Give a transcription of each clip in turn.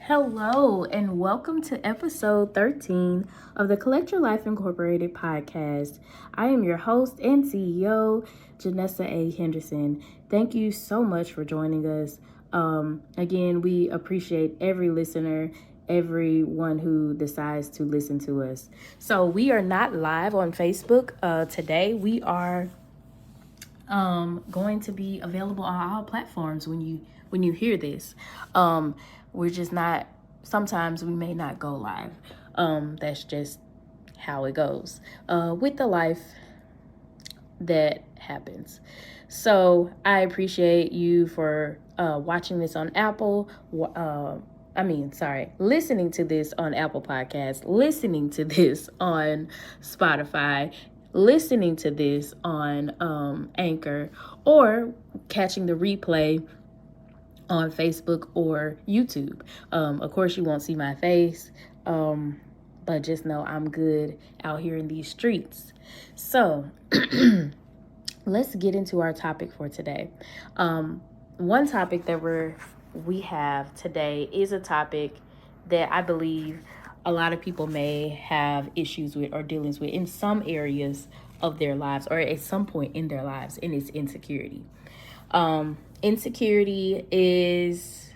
Hello, and welcome to episode 13 of the Collect Your Life Incorporated podcast. I am your host and CEO, Janessa A. Henderson. Thank you so much for joining us. Again, we appreciate every listener, everyone who decides to listen to us. So we are not live on Facebook today. We are going to be available on all platforms when you hear this. We're just not, sometimes we may not go live. That's just how it goes with the life that happens. So I appreciate you for watching this on Apple. Listening to this on Apple Podcasts, listening to this on Spotify, listening to this on Anchor, or catching the replay on Facebook or YouTube. Of course, you won't see my face, but just know I'm good out here in these streets. So let's get into our topic for today. One topic that we have today is a topic that I believe a lot of people may have issues with or dealings with in some areas of their lives or at some point in their lives, and it's insecurity. Insecurity is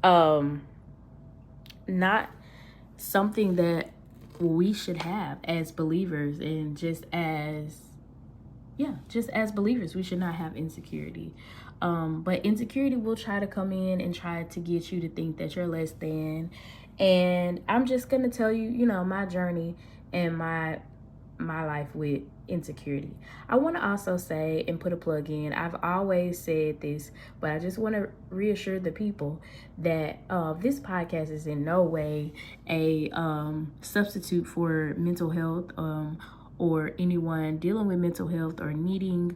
not something that we should have as believers, and just as believers, we should not have insecurity. But insecurity will try to come in and try to get you to think that you're less than. And I'm just going to tell you, my journey and my life with insecurity. I want to also say and put a plug in. I've always said this, but I just want to reassure the people that this podcast is in no way a substitute for mental health or anyone dealing with mental health or needing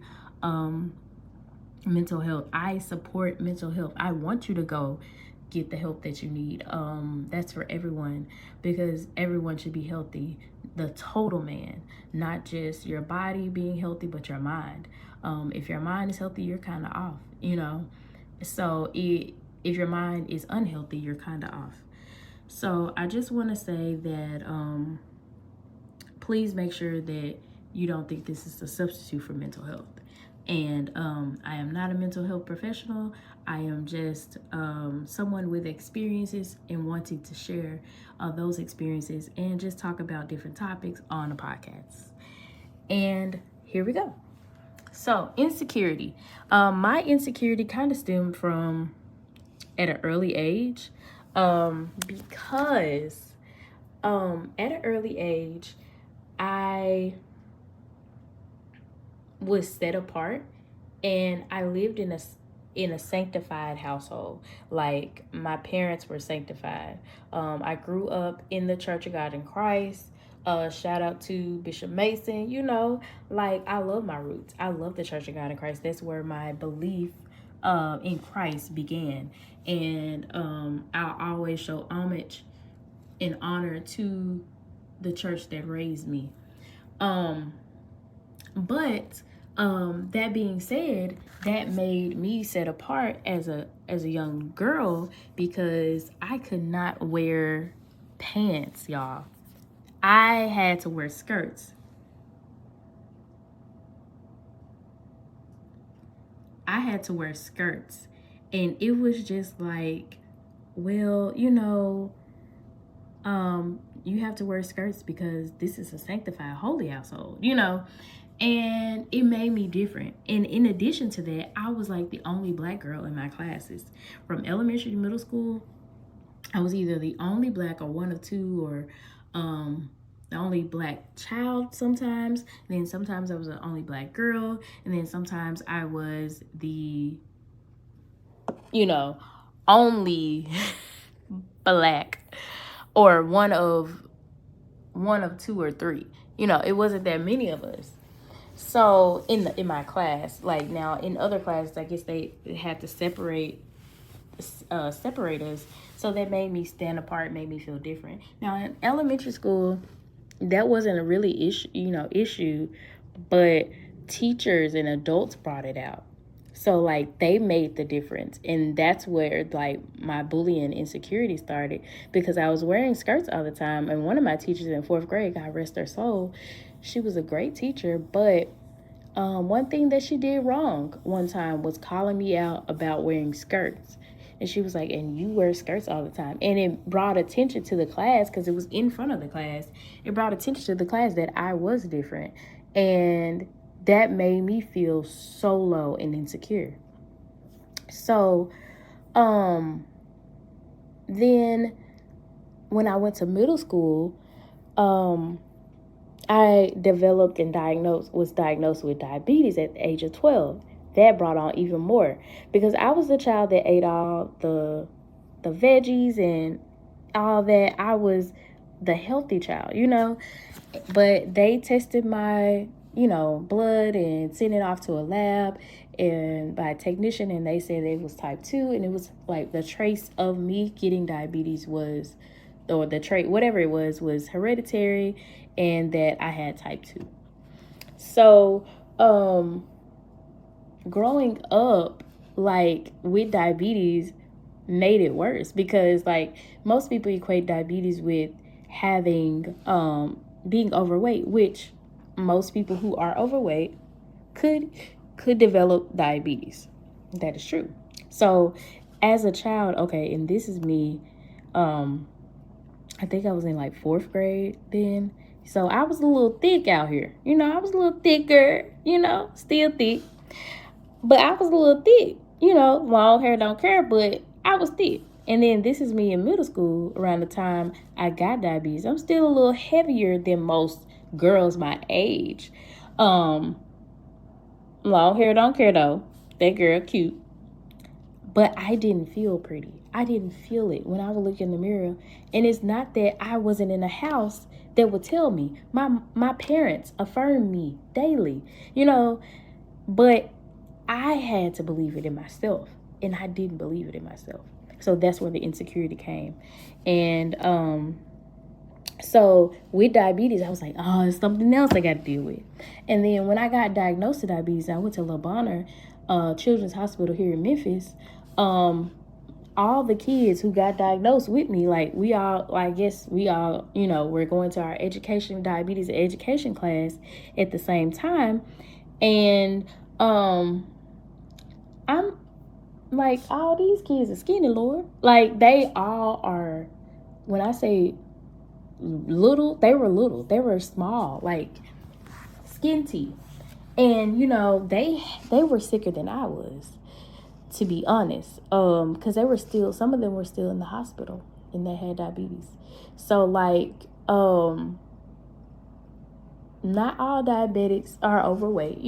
mental health. I support mental health. I want you to go get the help that you need. That's for everyone, because everyone should be healthy. The total man, not just your body being healthy, but your mind. If your mind is healthy, you're kind of off, So if your mind is unhealthy, you're kind of off. So I just want to say that please make sure that you don't think this is a substitute for mental health. And I am not a mental health professional. I am just someone with experiences and wanting to share those experiences and just talk about different topics on a podcast. And here we go. So insecurity. My insecurity kind of stemmed from at an early age because at an early age, I was set apart, and I lived in a sanctified household. Like, my parents were sanctified. I grew up in the Church of God in Christ. Shout out to Bishop Mason. I love my roots. I love the Church of God in Christ. That's where my belief in Christ began. And I'll always show homage and honor to the church that raised me. But that being said, that made me set apart as a young girl, because I could not wear pants, y'all. I had to wear skirts. And it was just like, well, you have to wear skirts because this is a sanctified, holy household, And it made me different. And in addition to that, I was like the only black girl in my classes. From elementary to middle school, I was either the only black or one of two, or the only black child sometimes. And then sometimes I was the only black girl. And then sometimes I was the, only black, or one of two or three. It wasn't that many of us. So in my class, like now in other classes, I guess they had to separate us. So that made me stand apart, made me feel different. Now in elementary school, that wasn't a really issue, but teachers and adults brought it out. So like they made the difference, and that's where like my bullying insecurity started, because I was wearing skirts all the time. And one of my teachers in 4th grade, God rest her soul, she was a great teacher, but one thing that she did wrong one time was calling me out about wearing skirts. And she was like, and you wear skirts all the time. And it brought attention to the class, because it was in front of the class. It brought attention to the class that I was different. And that made me feel so low and insecure. So then when I went to middle school, I developed and was diagnosed with diabetes at the age of 12. That brought on even more, because I was the child that ate all the veggies and all that. I was the healthy child, but they tested my, blood and sent it off to a lab and by a technician, and they said it was type 2, and it was like the trace of me getting diabetes was, or the trait, whatever it was hereditary, and that I had type 2. So, growing up, like, with diabetes made it worse, because, like, most people equate diabetes with having, being overweight, which most people who are overweight could develop diabetes. That is true. So, as a child, okay, and this is me, I think I was in, like, 4th grade then. So, I was a little thick out here. I was a little thicker, still thick. But I was a little thick, long hair don't care, but I was thick. And then this is me in middle school around the time I got diabetes. I'm still a little heavier than most girls my age. Long hair don't care though. That girl cute. But I didn't feel pretty. I didn't feel it when I would look in the mirror. And it's not that I wasn't in a house that would tell me. My parents affirmed me daily, but I had to believe it in myself, and I didn't believe it in myself. So that's where the insecurity came. And so with diabetes, I was like, oh, it's something else I got to deal with. And then when I got diagnosed with diabetes, I went to La Bonheur Children's Hospital here in Memphis. All the kids who got diagnosed with me, like we're going to our diabetes education class at the same time. And I'm like, all these kids are skinny, Lord. Like, they all are, when I say little. They were small, like skinty. And, they were sicker than I was, to be honest. Because some of them were still in the hospital, and they had diabetes. So, like, not all diabetics are overweight,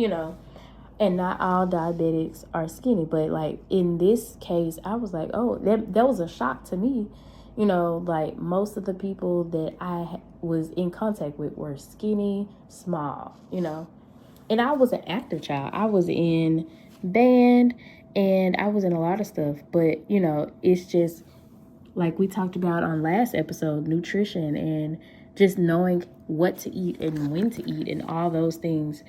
and not all diabetics are skinny. But, like, in this case, I was like, oh, that was a shock to me. Like, most of the people that I was in contact with were skinny, small, And I was an active child. I was in band, and I was in a lot of stuff. But, it's just, like we talked about on last episode, nutrition and just knowing what to eat and when to eat and all those things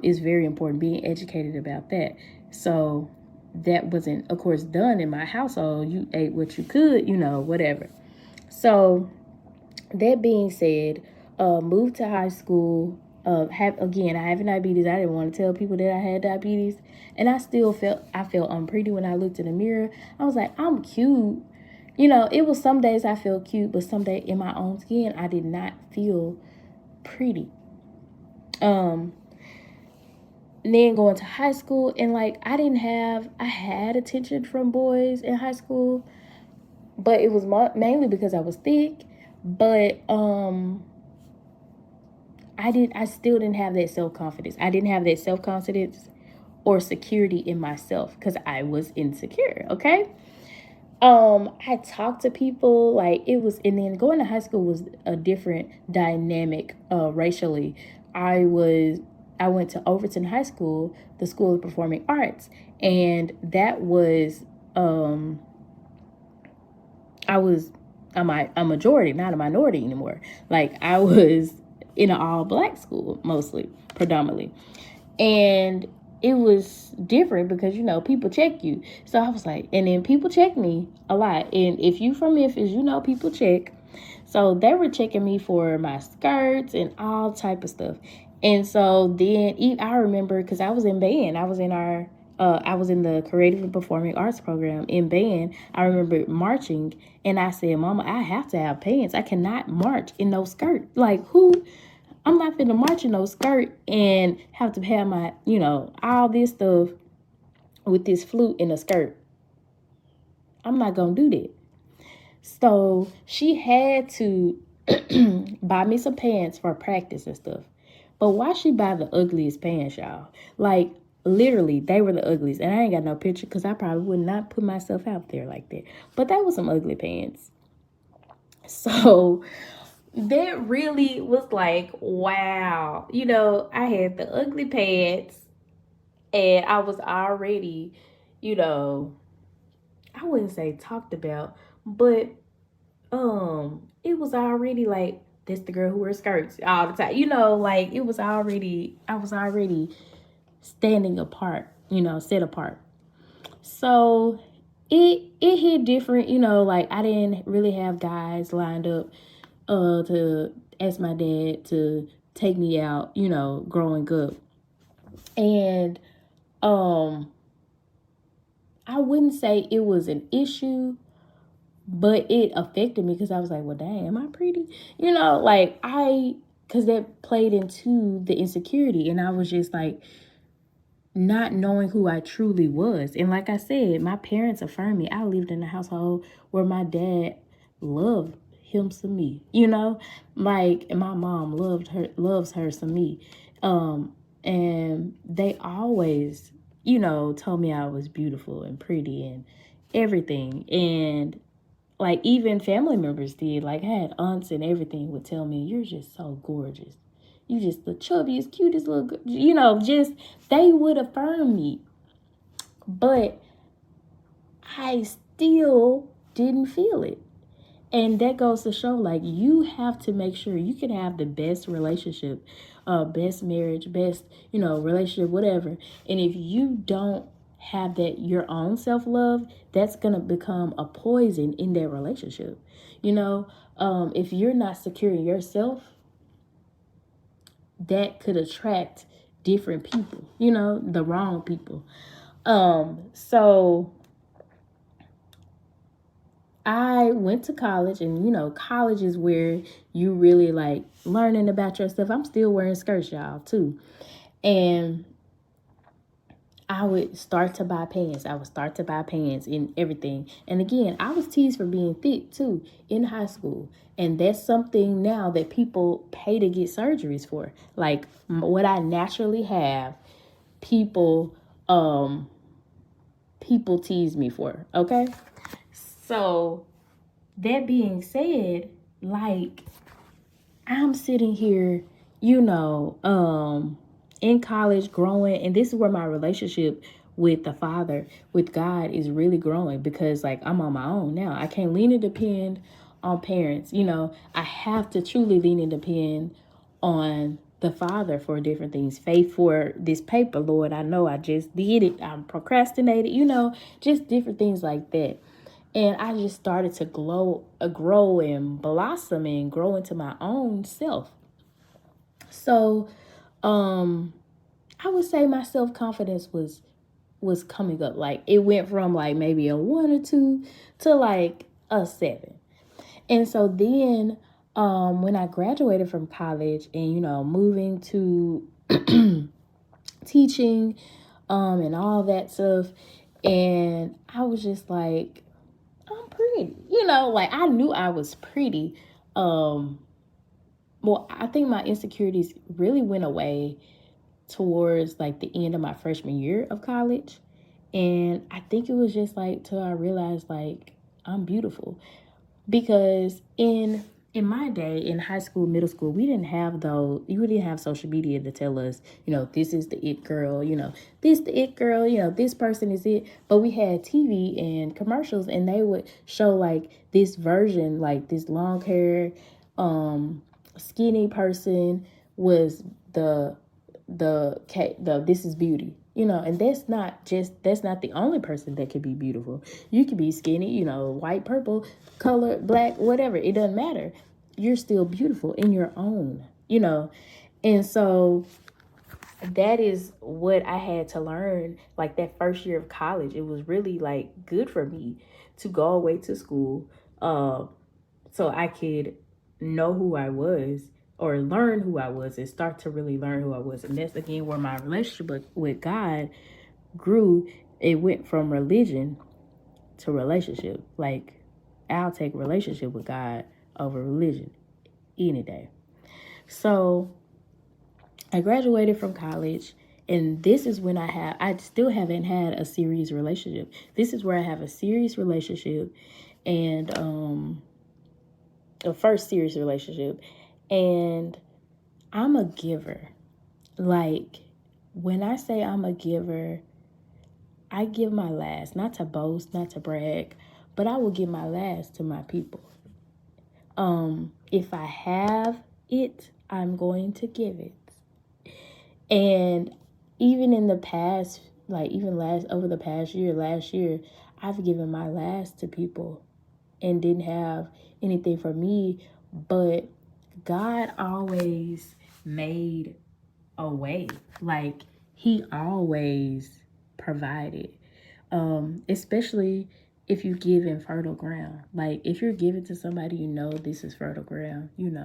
is very important, being educated about that. So that wasn't, of course, done in my household. You ate what you could, whatever. So that being said, moved to high school. I have diabetes. I didn't want to tell people that I had diabetes, and I felt unpretty when I looked in the mirror. I was like, I'm cute. It was some days I felt cute, but some days in my own skin, I did not feel pretty. Then going to high school, and like I had attention from boys in high school, but it was mainly because I was thick. But I still didn't have that self-confidence. I didn't have that self-confidence or security in myself because I was insecure, okay? I talked to people, like it was, and then going to high school was a different dynamic racially. I was I went to Overton High School, the School of Performing Arts, and that was I was a majority, not a minority anymore. Like I was in an all black school, mostly, predominantly. And it was different because, people check you. So I was like, and then people check me a lot. And if you from Memphis, people check. So they were checking me for my skirts and all type of stuff. And so then I remember, because I was in band. I was in the creative and performing arts program in band. I remember marching, and I said, Mama, I have to have pants. I cannot march in no skirt. Like, who? I'm not finna march in no skirt and have to have my, all this stuff with this flute in a skirt. I'm not gonna do that. So she had to buy me some pants for practice and stuff. But why she buy the ugliest pants, y'all? Like, literally, they were the ugliest. And I ain't got no picture because I probably would not put myself out there like that. But that was some ugly pants. So that really was like, wow. I had the ugly pants and I was already, I wouldn't say talked about, but it was already like, this the girl who wears skirts all the time. Like I was already standing apart, set apart. So it hit different, like I didn't really have guys lined up to ask my dad to take me out, growing up. And I wouldn't say it was an issue, but it affected me because I was like, well, dang, am I pretty? Because that played into the insecurity, and I was just like, not knowing who I truly was. And like I said, my parents affirmed me. I lived in a household where my dad loved him some me, like, and my mom loves her some me. And they always, told me I was beautiful and pretty and everything. And like even family members did, like I had aunts and everything would tell me, you're just so gorgeous. You just the chubbiest, cutest little, just they would affirm me. But I still didn't feel it. And that goes to show, like, you have to make sure you can have the best relationship, best marriage, best, relationship, whatever. And if you don't have that your own self-love, that's going to become a poison in that relationship. If you're not secure in yourself, that could attract different people, the wrong people. So I went to college, and college is where you really like learning about yourself. I'm still wearing skirts, y'all, too. And I would start to buy pants. And everything. And again, I was teased for being thick too in high school. And that's something now that people pay to get surgeries for. Like what I naturally have, people tease me for. Okay. So that being said, like I'm sitting here, in college growing, and this is where my relationship with the Father, with God, is really growing, because like I'm on my own now. I can't lean and depend on parents. I have to truly lean and depend on the Father for different things. Faith for this paper, Lord, I know I just did it. I'm procrastinated, just different things like that. And I just started to grow and blossom and grow into my own self. So, I would say my self-confidence was coming up. Like it went from like maybe a 1 or 2 to like a 7. And so then, when I graduated from college and, moving to teaching, and all that stuff, and I was just like, I'm pretty, like I knew I was pretty. Well, I think my insecurities really went away towards like the end of my freshman year of college. And I think it was just like till I realized like I'm beautiful. Because in my day, in high school, middle school, we didn't have those. You didn't have social media to tell us, this is the it girl. This the it girl. This person is it. But we had TV and commercials, and they would show like this version, like this long hair, skinny person was the this is beauty. And that's not the only person that could be beautiful. You could be skinny, white, purple, color, black, whatever. It doesn't matter. You're still beautiful in your own. And so that is what I had to learn. Like that first year of college, it was really like good for me to go away to school, so I could know who I was, or learn who I was, and start to really learn who I was. And that's again where my relationship with God grew. It went from religion to relationship. Like, I'll take relationship with God over religion any day. So I graduated from college, and this is when I still haven't had a serious relationship. This is where I have a serious relationship, and a first serious relationship, and I'm a giver. Like, when I say I'm a giver, I give my last, not to boast, not to brag, but I will give my last to my people. If I have it, I'm going to give it. And even in the past, like even over the past year, last year, I've given my last to people and didn't have anything for me, but God always made a way. Like, he always provided. Especially if you give in fertile ground. Like, if you're giving to somebody, this is fertile ground, and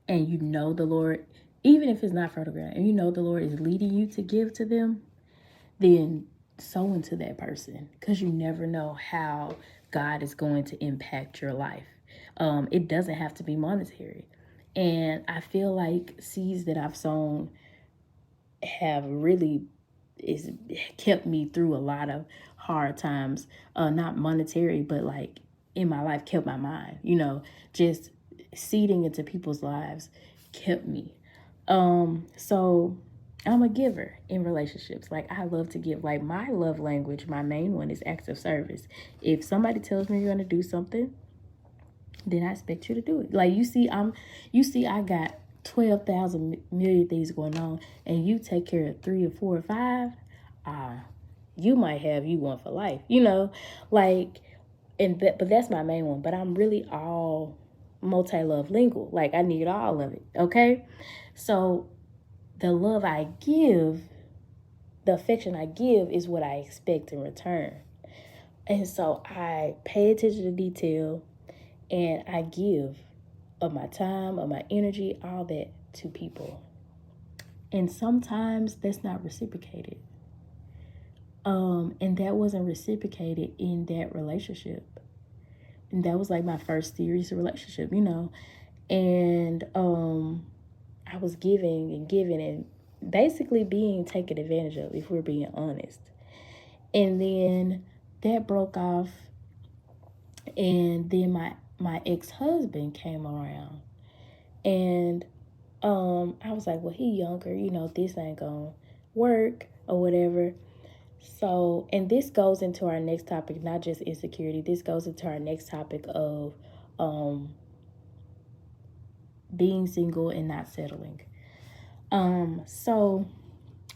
the Lord, even if it's not fertile ground, and the Lord is leading you to give to them, then sow into that person, because you never know how God is going to impact your life. It doesn't have to be monetary. And I feel like seeds that I've sown have really kept me through a lot of hard times. Not monetary, but like in my life, kept my mind. Just seeding into people's lives kept me. So I'm a giver in relationships. Like, I love to give. Like, my love language, my main one, is acts of service. If somebody tells me you're gonna do something, then I expect you to do it. Like, you see, I got 12,000 million things going on, and you take care of 3 or 4 or 5. You might have you one for life. Like, but that's my main one. But I'm really all multi-love lingual. Like, I need all of it. Okay, so the love I give, the affection I give, is what I expect in return. And so I pay attention to detail, and I give of my time, of my energy, all that to people. And sometimes that's not reciprocated. And that wasn't reciprocated in that relationship. And that was like my first serious relationship, And I was giving and giving and basically being taken advantage of, if we're being honest. And then that broke off. And then my ex-husband came around. And I was like, well, he younger, this ain't gonna work or whatever. So, and this goes into our next topic, not just insecurity. This goes into our next topic of being single and not settling. So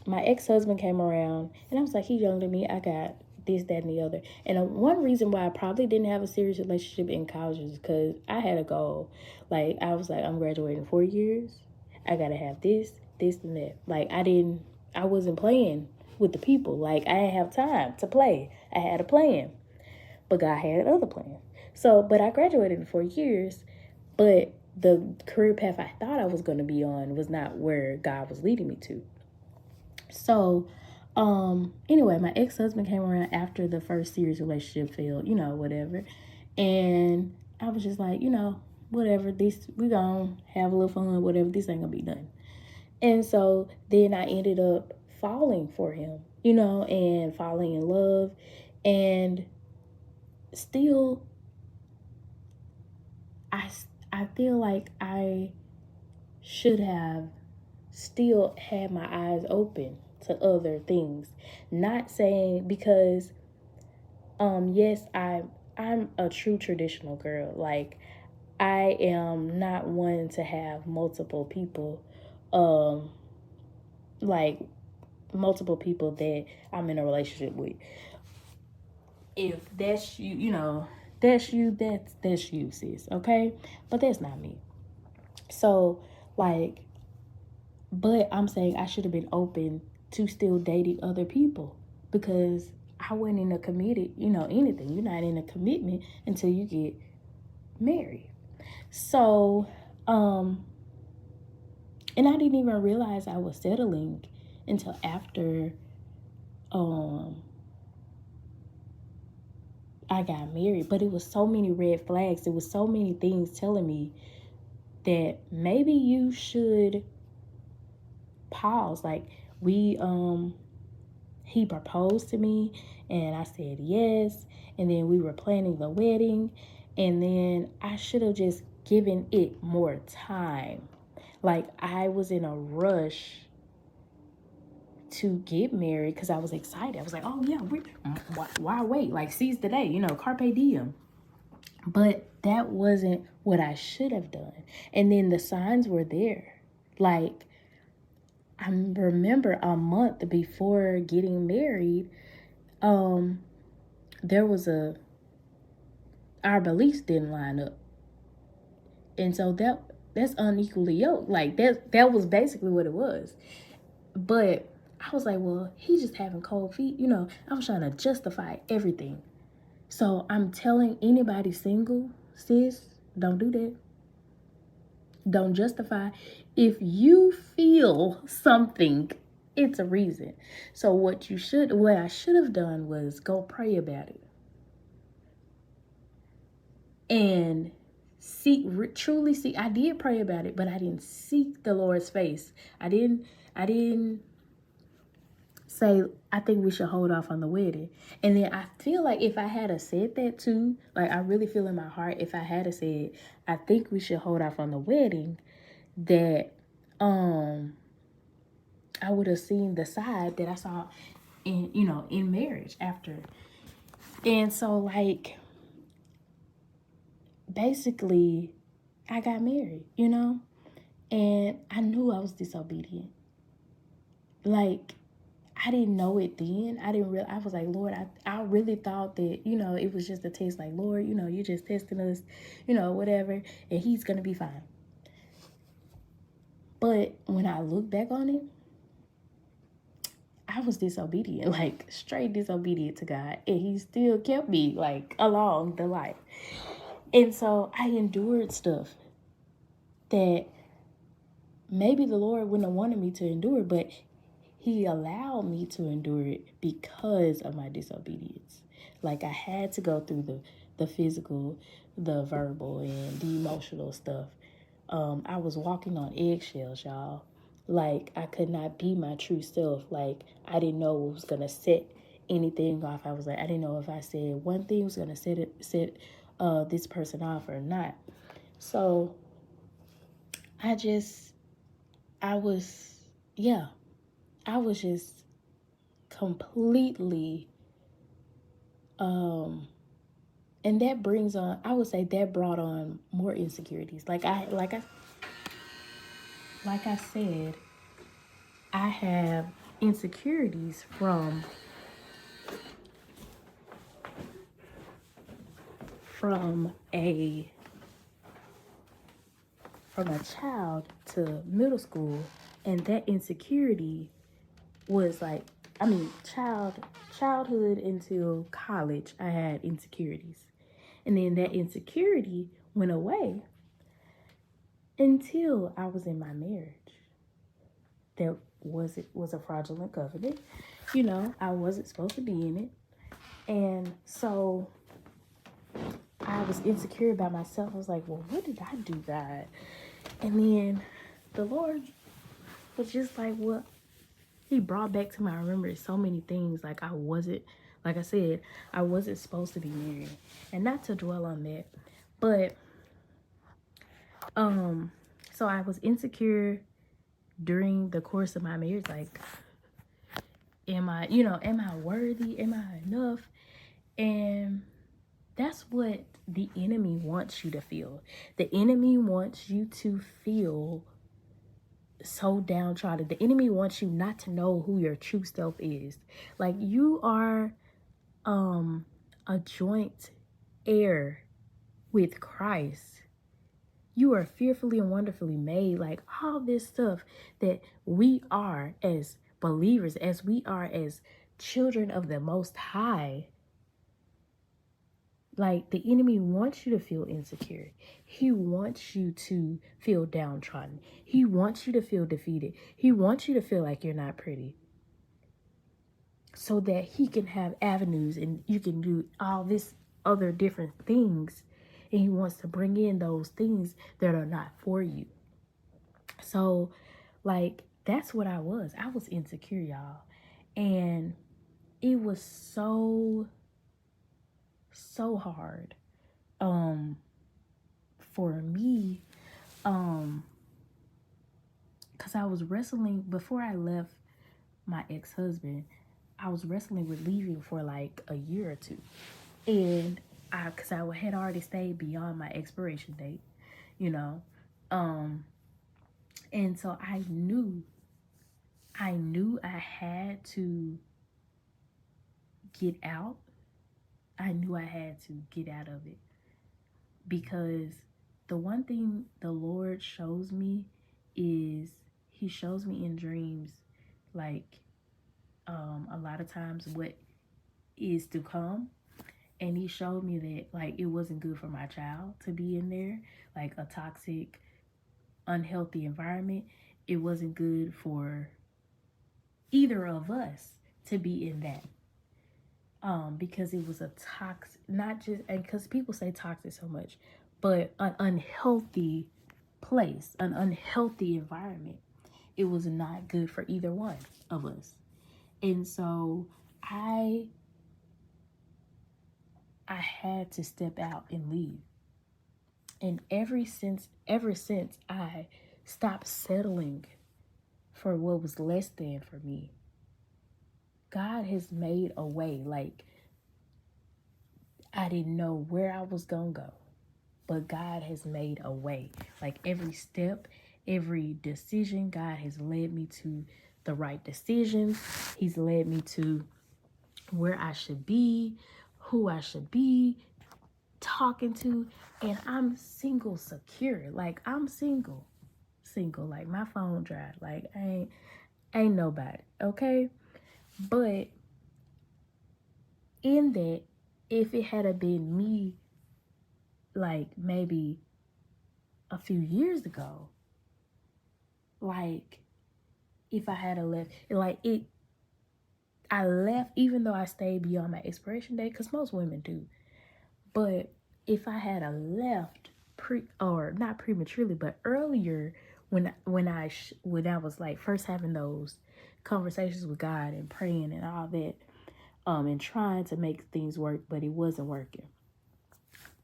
my ex-husband came around, and I was like, he's younger than me. I got this, that, and the other. And one reason why I probably didn't have a serious relationship in college is because I had a goal. Like, I was like, I'm graduating 4 years. I gotta have this, and that. Like, I wasn't playing with the people. Like, I didn't have time to play. I had a plan, but God had another plan. So, but I graduated in 4 years, but the career path I thought I was going to be on was not where God was leading me to. So, anyway, my ex-husband came around after the first serious relationship failed, whatever. And I was just like, whatever, we gonna have a little fun, whatever, this ain't gonna be done. And so then I ended up falling for him, and falling in love. And still, I feel like I should have still had my eyes open to other things. Not saying, because yes, I'm a true traditional girl. Like, I am not one to have multiple people, um like multiple people that I'm in a relationship with. If that's you, that's you, sis, okay? But that's not me. So, like, but I'm saying I should have been open to still dating other people, because I wasn't in a committed, anything. You're not in a commitment until you get married. So, and I didn't even realize I was settling until after um I got married. But it was so many red flags. It was so many things telling me that maybe you should pause. Like, we he proposed to me and I said yes, and then we were planning the wedding, and then I should have just given it more time. Like, I was in a rush to get married because I was excited. I was like, oh yeah, why wait? Like, seize the day, carpe diem. But that wasn't what I should have done. And then the signs were there. Like, I remember a month before getting married, there was our beliefs didn't line up. And so that's unequally yoked. Like, that was basically what it was. But I was like, well, he's just having cold feet. I was trying to justify everything. So I'm telling anybody single, sis, don't do that. Don't justify. If you feel something, it's a reason. So what I should have done was go pray about it. And truly seek. I did pray about it, but I didn't seek the Lord's face. I didn't say, I think we should hold off on the wedding. And then I feel like if I had said that too, like, I really feel in my heart, if I had said, I think we should hold off on the wedding, that I would have seen the side that I saw in marriage after. And so, like, basically, I got married, and I knew I was disobedient. Like, I didn't know it then. I was like, Lord, I really thought that, it was just a test. Like, Lord, you're just testing us, whatever, and he's going to be fine. But when I look back on it, I was disobedient, like straight disobedient to God. And he still kept me, like, along the life. And so I endured stuff that maybe the Lord wouldn't have wanted me to endure, but he allowed me to endure it because of my disobedience. Like, I had to go through the physical, the verbal, and the emotional stuff. I was walking on eggshells, y'all. Like, I could not be my true self. Like, I didn't know what was gonna set anything off. I was like, I didn't know if I said one thing was gonna set this person off or not. So I was, yeah, I was just completely, and that brings on, I would say that brought on more insecurities. Like I said, I have insecurities from a child to middle school, and that insecurity was like, childhood until college, I had insecurities. And then that insecurity went away until I was in my marriage. That was a fraudulent covenant. I wasn't supposed to be in it. And so I was insecure about myself. I was like, well, what did I do, God? And then the Lord was just like, well, he brought back to my remembrance so many things. Like, I wasn't Like I said, I wasn't supposed to be married. And not to dwell on that, but so I was insecure during the course of my marriage. Like, am I worthy? Am I enough? And that's what the enemy wants you to feel. The enemy wants you to feel so downtrodden. The enemy wants you not to know who your true self is. Like, you are a joint heir with Christ. You are fearfully and wonderfully made. Like, all this stuff that we are as believers, as we are as children of the Most High. Like, the enemy wants you to feel insecure. He wants you to feel downtrodden. He wants you to feel defeated. He wants you to feel like you're not pretty, so that he can have avenues and you can do all this other different things. And he wants to bring in those things that are not for you. So, like, that's what I was. I was insecure, y'all. And it was so hard for me, because I was wrestling before I left my ex-husband. I was wrestling with leaving for like a year or two, and because I had already stayed beyond my expiration date, you know, and so I knew I had to get out. I knew I had to get out of it, because the one thing the Lord shows me is he shows me in dreams, like, a lot of times what is to come. And he showed me that, like, it wasn't good for my child to be in there, like a toxic, unhealthy environment. It wasn't good for either of us to be in that. Because it was a toxic, not just, and because people say toxic so much, but an unhealthy place, an unhealthy environment. It was not good for either one of us. And so I had to step out and leave. And ever since I stopped settling for what was less than for me, God has made a way. Like, I didn't know where I was gonna go, but God has made a way. Like, every step, every decision, God has led me to the right decisions. He's led me to where I should be, who I should be talking to. And I'm single secure. Like, I'm single. Like, my phone dried. Like, ain't nobody, okay? But in that, if it had been me, like, maybe a few years ago, like, if I had left, like, I left even though I stayed beyond my expiration date, because most women do. But if I had left or not prematurely, but earlier, when I was like first having those conversations with God and praying and all that, and trying to make things work, but it wasn't working.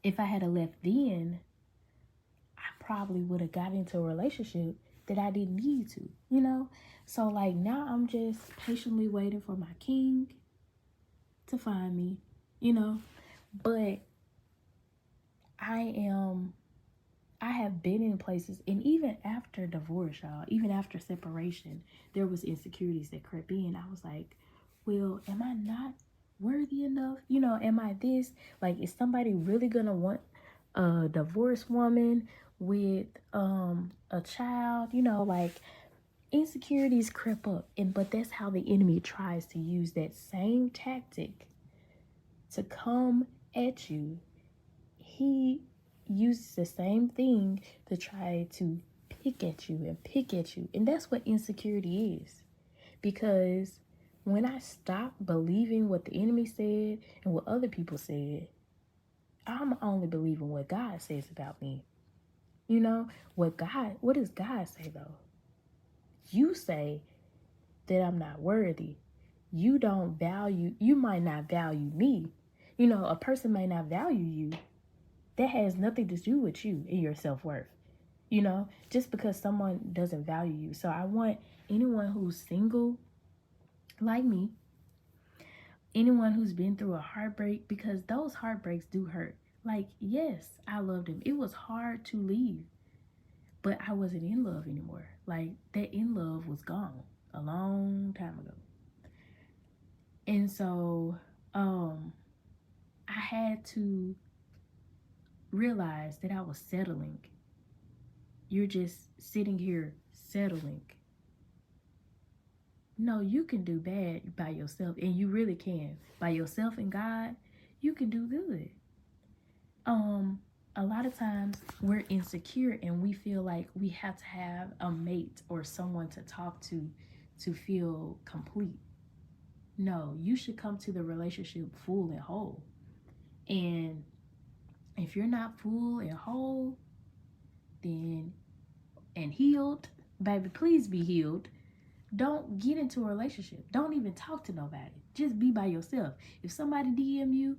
If I had left then, I probably would have got into a relationship that I didn't need to, you know? So, like, now I'm just patiently waiting for my king to find me, you know? But I have been in places, and even after divorce, y'all, even after separation, there was insecurities that crept in. I was like, well, am I not worthy enough? You know, am I this? Like, is somebody really gonna want a divorced woman with a child? You know, like, insecurities creep up, but that's how the enemy tries to use that same tactic to come at you. He uses the same thing to try to pick at you and pick at you. And that's what insecurity is. Because when I stopped believing what the enemy said and what other people said, I'm only believing what God says about me. You know, what does God say though? You say that I'm not worthy. you might not value me. You know, a person may not value you. That has nothing to do with you and your self-worth. You know, just because someone doesn't value you. So I want anyone who's single like me, anyone who's been through a heartbreak, because those heartbreaks do hurt. Like, yes, I loved him. It was hard to leave, but I wasn't in love anymore. Like, that in love was gone a long time ago. And so, I had to realize that I was settling. You're just sitting here settling. No, you can do bad by yourself, and you really can. By yourself and God, you can do good. A lot of times we're insecure and we feel like we have to have a mate or someone to talk to feel complete. No, you should come to the relationship full and whole. And if you're not full and whole, then and healed, baby, please be healed. Don't get into a relationship. Don't even talk to nobody. Just be by yourself. If somebody DM you,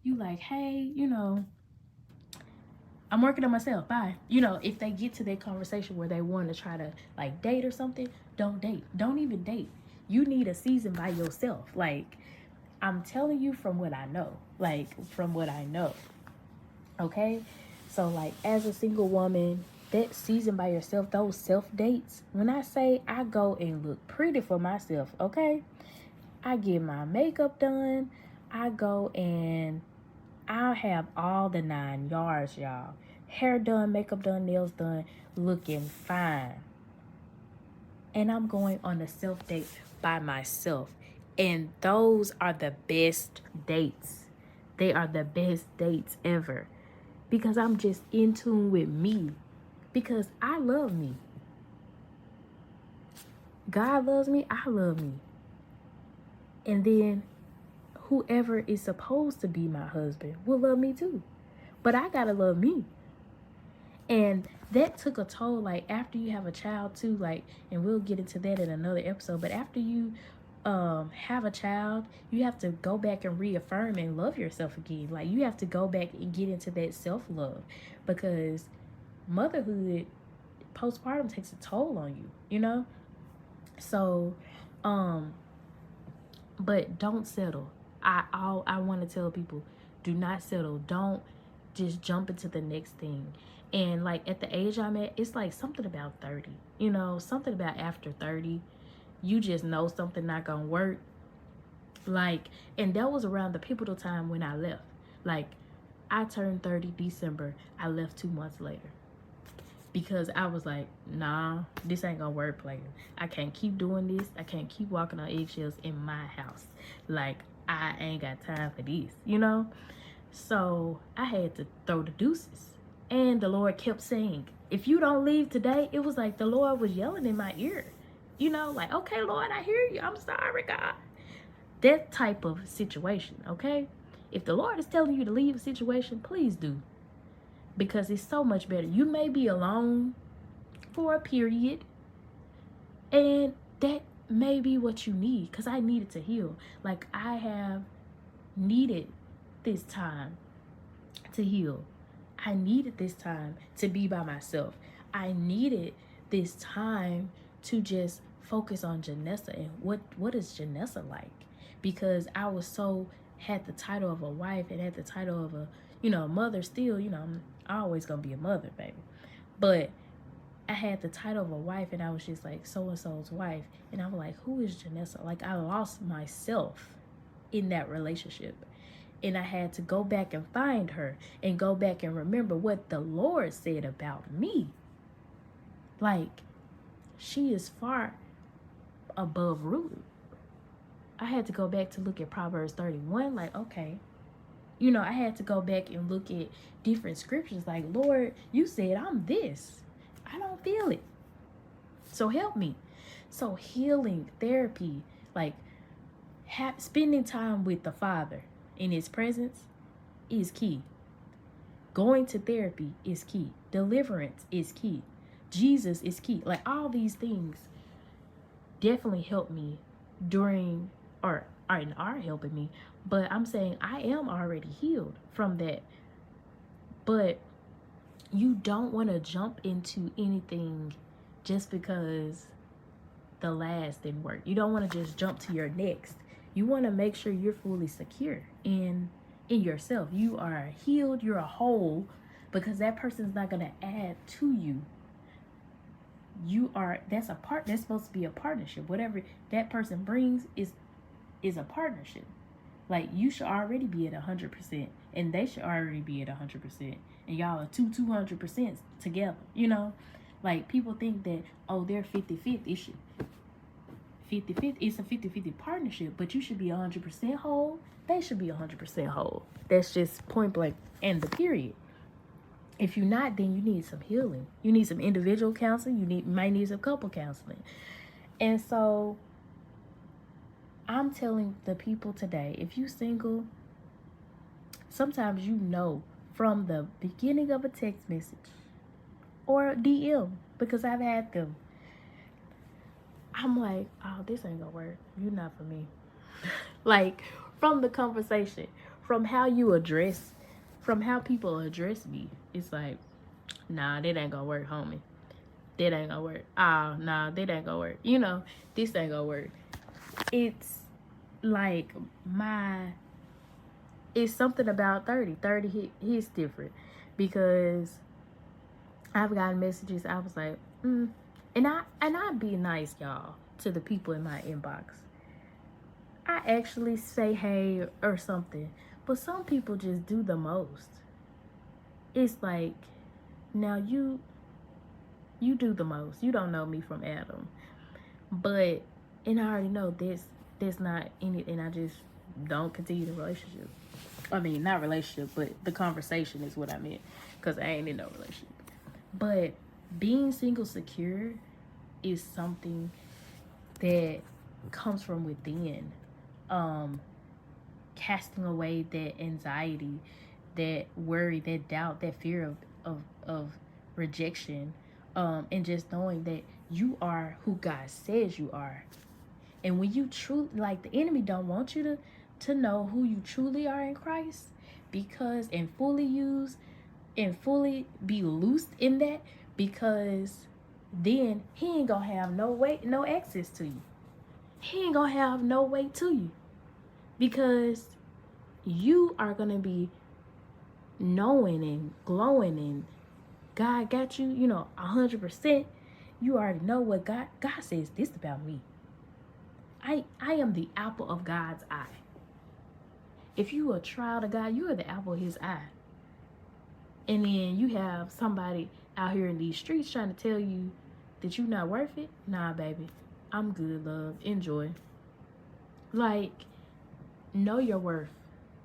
you like, hey, you know, I'm working on myself. Bye. You know, if they get to that conversation where they want to try to like date or something, don't date. Don't even date. You need a season by yourself. Like, I'm telling you from what I know. Like, from what I know. Okay? So, like, as a single woman, that season by yourself, those self dates, when I say I go and look pretty for myself, okay? I get my makeup done. I go and I'll have all the 9 yards, y'all. Hair done, makeup done, nails done, looking fine. And I'm going on a self date by myself. And those are the best dates. They are the best dates ever. Because I'm just in tune with me. Because I love me. God loves me. I love me. And then whoever is supposed to be my husband will love me too. But I gotta love me. And that took a toll, like, after you have a child too, like, and we'll get into that in another episode, but after you have a child, you have to go back and reaffirm and love yourself again. Like, you have to go back and get into that self-love, because motherhood, postpartum takes a toll on you, you know? So, but don't settle. I want to tell people, do not settle. Don't just jump into the next thing. And like at the age I'm at, it's like something about 30. You know, something about after 30, you just know something not gonna work. Like, and that was around the pivotal time when I left. Like, I turned 30 December. I left 2 months later. Because I was like, nah, this ain't gonna work, player. I can't keep doing this. I can't keep walking on eggshells in my house. Like, I ain't got time for this, you know? So I had to throw the deuces. And the Lord kept saying, if you don't leave today, it was like the Lord was yelling in my ear. You know, like, okay, Lord, I hear you. I'm sorry, God. That type of situation, okay? If the Lord is telling you to leave a situation, please do. Because it's so much better. You may be alone for a period, and that may be what you need, because I needed to heal. Like, I have needed this time to heal. I needed this time to be by myself. I needed this time to just focus on Janessa and what is Janessa like? Because I was so, had the title of a wife and had the title of a, you know, mother still, you know, I'm always gonna be a mother, baby. But I had the title of a wife, and I was just like so-and-so's wife. And I was like, who is Janessa? Like, I lost myself in that relationship. And I had to go back and find her and go back and remember what the Lord said about me. Like, she is far above rude. I had to go back to look at Proverbs 31. Like, okay, you know, I had to go back and look at different scriptures. Like, Lord, you said I'm this. I don't feel it. So help me. So healing, therapy, like spending time with the Father in his presence is key. Going to therapy is key. Deliverance is key. Jesus is key. Like, all these things definitely helped me during or are helping me. But I'm saying I am already healed from that. But you don't want to jump into anything just because the last didn't work. You don't want to just jump to your next. You want to make sure you're fully secure in yourself. You are healed, you're a whole, because that person's not going to add to you. That's supposed to be a partnership. Whatever that person brings is a partnership. Like, you should already be at 100%, and they should already be at 100%, and y'all are 200% together. Like, people think that, oh, they're 50-50. It should 50-50. It's a 50-50 partnership, but you should be 100% whole. They should be 100% whole. That's just point blank and the period. If you're not, then you need some healing. You need some individual counseling. You might need some couple counseling. And so I'm telling the people today, if you single, sometimes from the beginning of a text message or a DM, because I've had them. I'm like, oh, this ain't gonna work. You're not for me. Like, from the conversation, from how people address me, it's like, nah, that ain't gonna work, homie. That ain't gonna work. Oh, nah, that ain't gonna work. This ain't gonna work. It's like it's something about 30. 30 hits different, because I've gotten messages. I was like, and I'd be nice, y'all, to the people in my inbox. I actually say hey or something, but some people just do the most. It's like, now you do the most. You don't know me from Adam, and I already know there's not anything. I just don't continue the relationship. I mean, not relationship, but the conversation is what I meant, because I ain't in no relationship. But being single secure is something that comes from within. Casting away that anxiety, that worry, that doubt, that fear of rejection, and just knowing that you are who God says you are. And when you truly, like, the enemy don't want you to know who you truly are in Christ, and fully be loosed in that, because then he ain't gonna have no access to you. He ain't gonna have no way to you, because you are gonna be knowing and glowing, and God got you, 100%. You already know what God says this about me. I am the apple of God's eye. If you are a child of God, you are the apple of his eye. And then you have somebody out here in these streets trying to tell you that you're not worth it. Nah, baby. I'm good, love. Enjoy. Like, know your worth.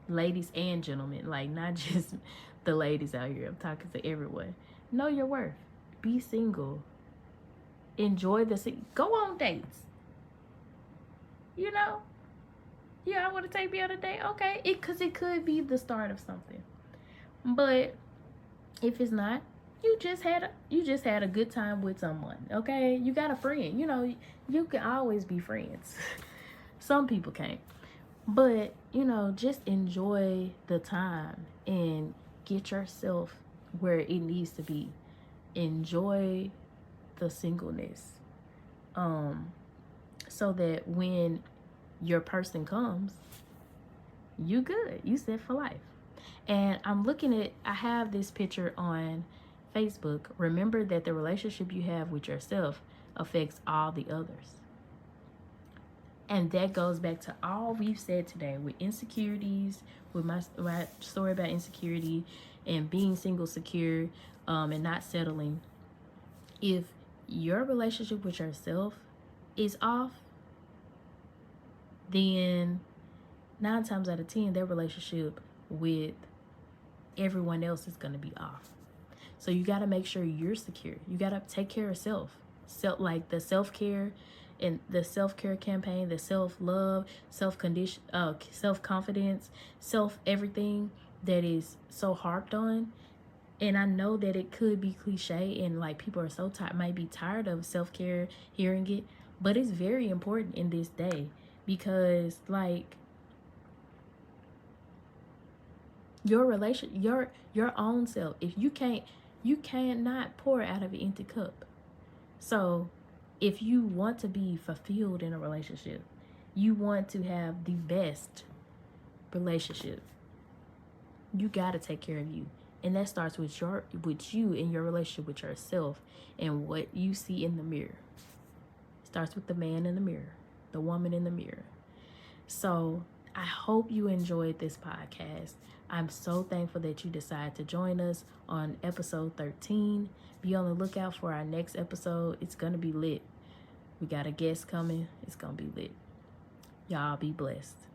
Ladies and gentlemen. Like, not just the ladies out here. I'm talking to everyone. Know your worth. Be single. Enjoy go on dates. Yeah, I want to take me on a date. Okay, because it could be the start of something. But if it's not, you just had a good time with someone. Okay, you got a friend. You can always be friends. Some people can't. But just enjoy the time and get yourself where it needs to be. Enjoy the singleness, so that when your person comes, you good. You set for life. And I have this picture on Facebook. Remember that the relationship you have with yourself affects all the others. And that goes back to all we've said today with insecurities, with my story about insecurity and being single secure, and not settling. If your relationship with yourself is off, then 9 times out of 10, their relationship with everyone else is going to be off. So you got to make sure you're secure. You got to take care of self. Like the self-care and the self-care campaign, the self-love, self-confidence, self-everything that is so harped on. And I know that it could be cliche, and like people are might be tired of self-care, hearing it, but it's very important in this day. because like your own self, if you cannot pour out of an empty cup. So if you want to be fulfilled in a relationship, you want to have the best relationship, you got to take care of you. And that starts with you and your relationship with yourself and what you see in the mirror. It starts with the man in the mirror, the woman in the mirror. So I hope you enjoyed this podcast. I'm so thankful that you decided to join us on episode 13. Be on the lookout for our next episode. It's going to be lit. We got a guest coming. It's going to be lit. Y'all be blessed.